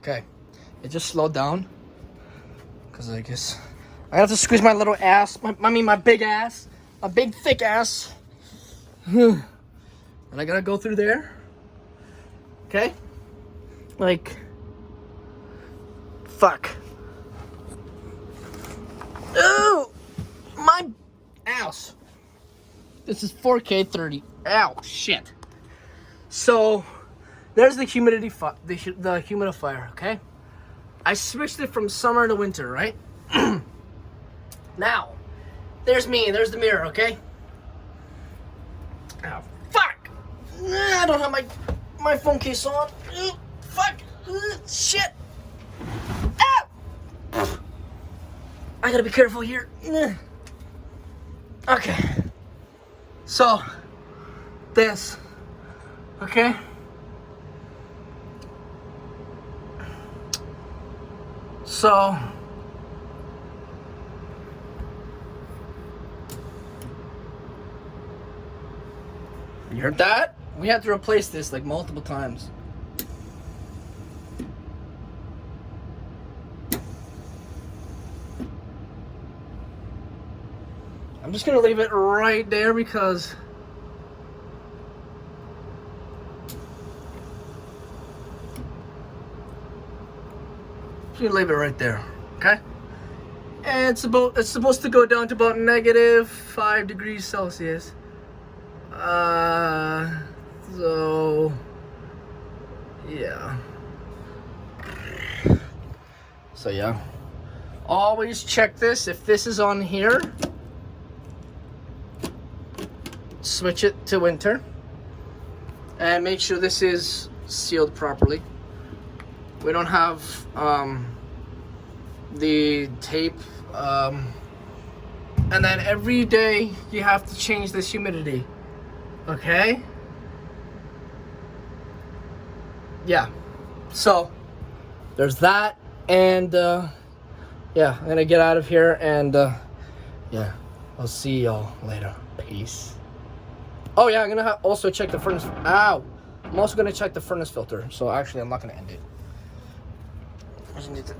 Okay. It just slowed down. Because I guess I have to squeeze my little ass. My big ass. My big thick ass. And I gotta go through there. Okay? Like, fuck. Oh! My ass. This is 4K 30. Ow, shit. So, there's the humidifier, okay? I switched it from summer to winter, right? Now, there's me, there's the mirror, okay? Oh, fuck! I don't have my phone case on. Fuck! Shit! Ow! I gotta be careful here. Okay. So, this, okay? So, you heard that? We had to replace this like multiple times. I'm just gonna leave it right there because just gonna leave it right there, okay? And it's supposed to go down to about -5 degrees Celsius. So yeah. So yeah. Always check this. If this is on here, switch it to winter. And make sure this is sealed properly. We don't have the tape. And then every day you have to change this humidity. Okay? Yeah. So, there's that. And, yeah, I'm gonna get out of here. And, yeah, I'll see y'all later. Peace. Oh, yeah, I'm gonna also check the furnace. Ow! I'm also gonna check the furnace filter. So, actually, I'm not gonna end it. I just need to.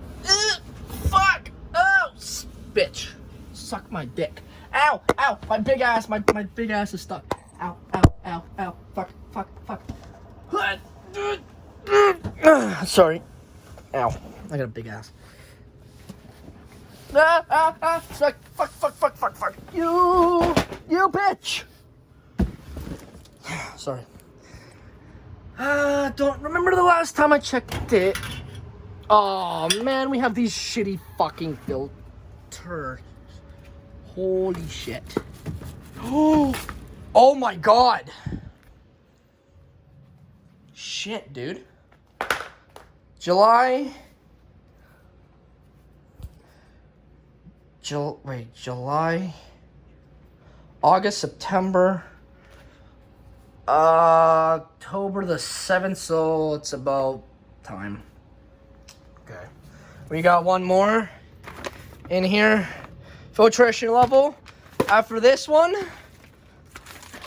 Fuck! Oh, bitch! Suck my dick. Ow! Ow! My big ass! My big ass is stuck. Ow! Ow! Ow! Ow! Fuck! Fuck! Fuck! Sorry. Ow! I got a big ass. Fuck! Fuck! Fuck! Fuck! Fuck! Fuck! You bitch! Sorry. Don't remember the last time I checked it. Oh man, we have these shitty fucking filters. Holy shit. Oh my god. Shit, dude. July, August, September, October the 7th, so it's about time. Okay. We got one more in here. Filtration level after this one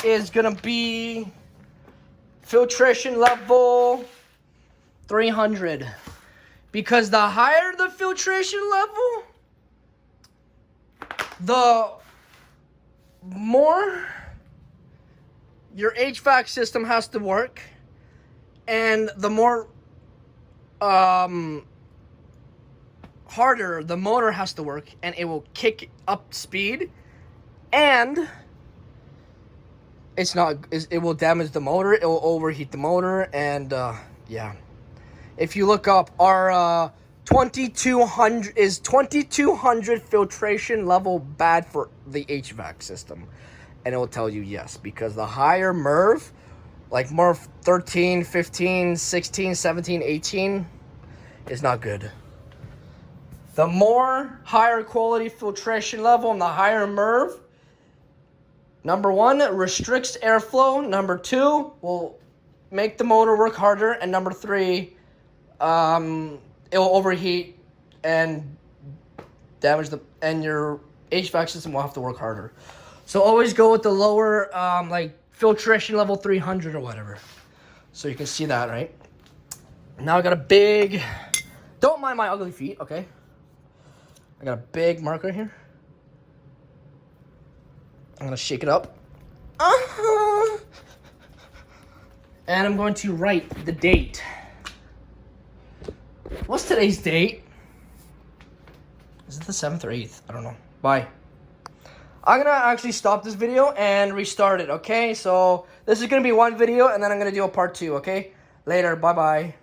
is gonna be filtration level 300. Because the higher the filtration level, the more your HVAC system has to work, and the more harder the motor has to work, and it will kick up speed, and it will damage the motor, it will overheat the motor, and yeah. If you look up our 2200 filtration level bad for the HVAC system, and it will tell you yes, because the higher MERV, like MERV 13, 15, 16, 17, 18 is not good. The more higher quality filtration level and the higher MERV, number one, it restricts airflow. Number two, will make the motor work harder. And number three, it will overheat and damage and your HVAC system will have to work harder. So always go with the lower, like filtration level 300 or whatever. So you can see that, right? Now I got a big Don't mind my ugly feet, okay? I got a big marker here. I'm gonna shake it up. And I'm going to write the date. What's today's date? Is it the 7th or 8th? I don't know. Bye. I'm gonna actually stop this video and restart it, okay? So this is gonna be one video and then I'm gonna do a part 2, okay? Later, bye-bye.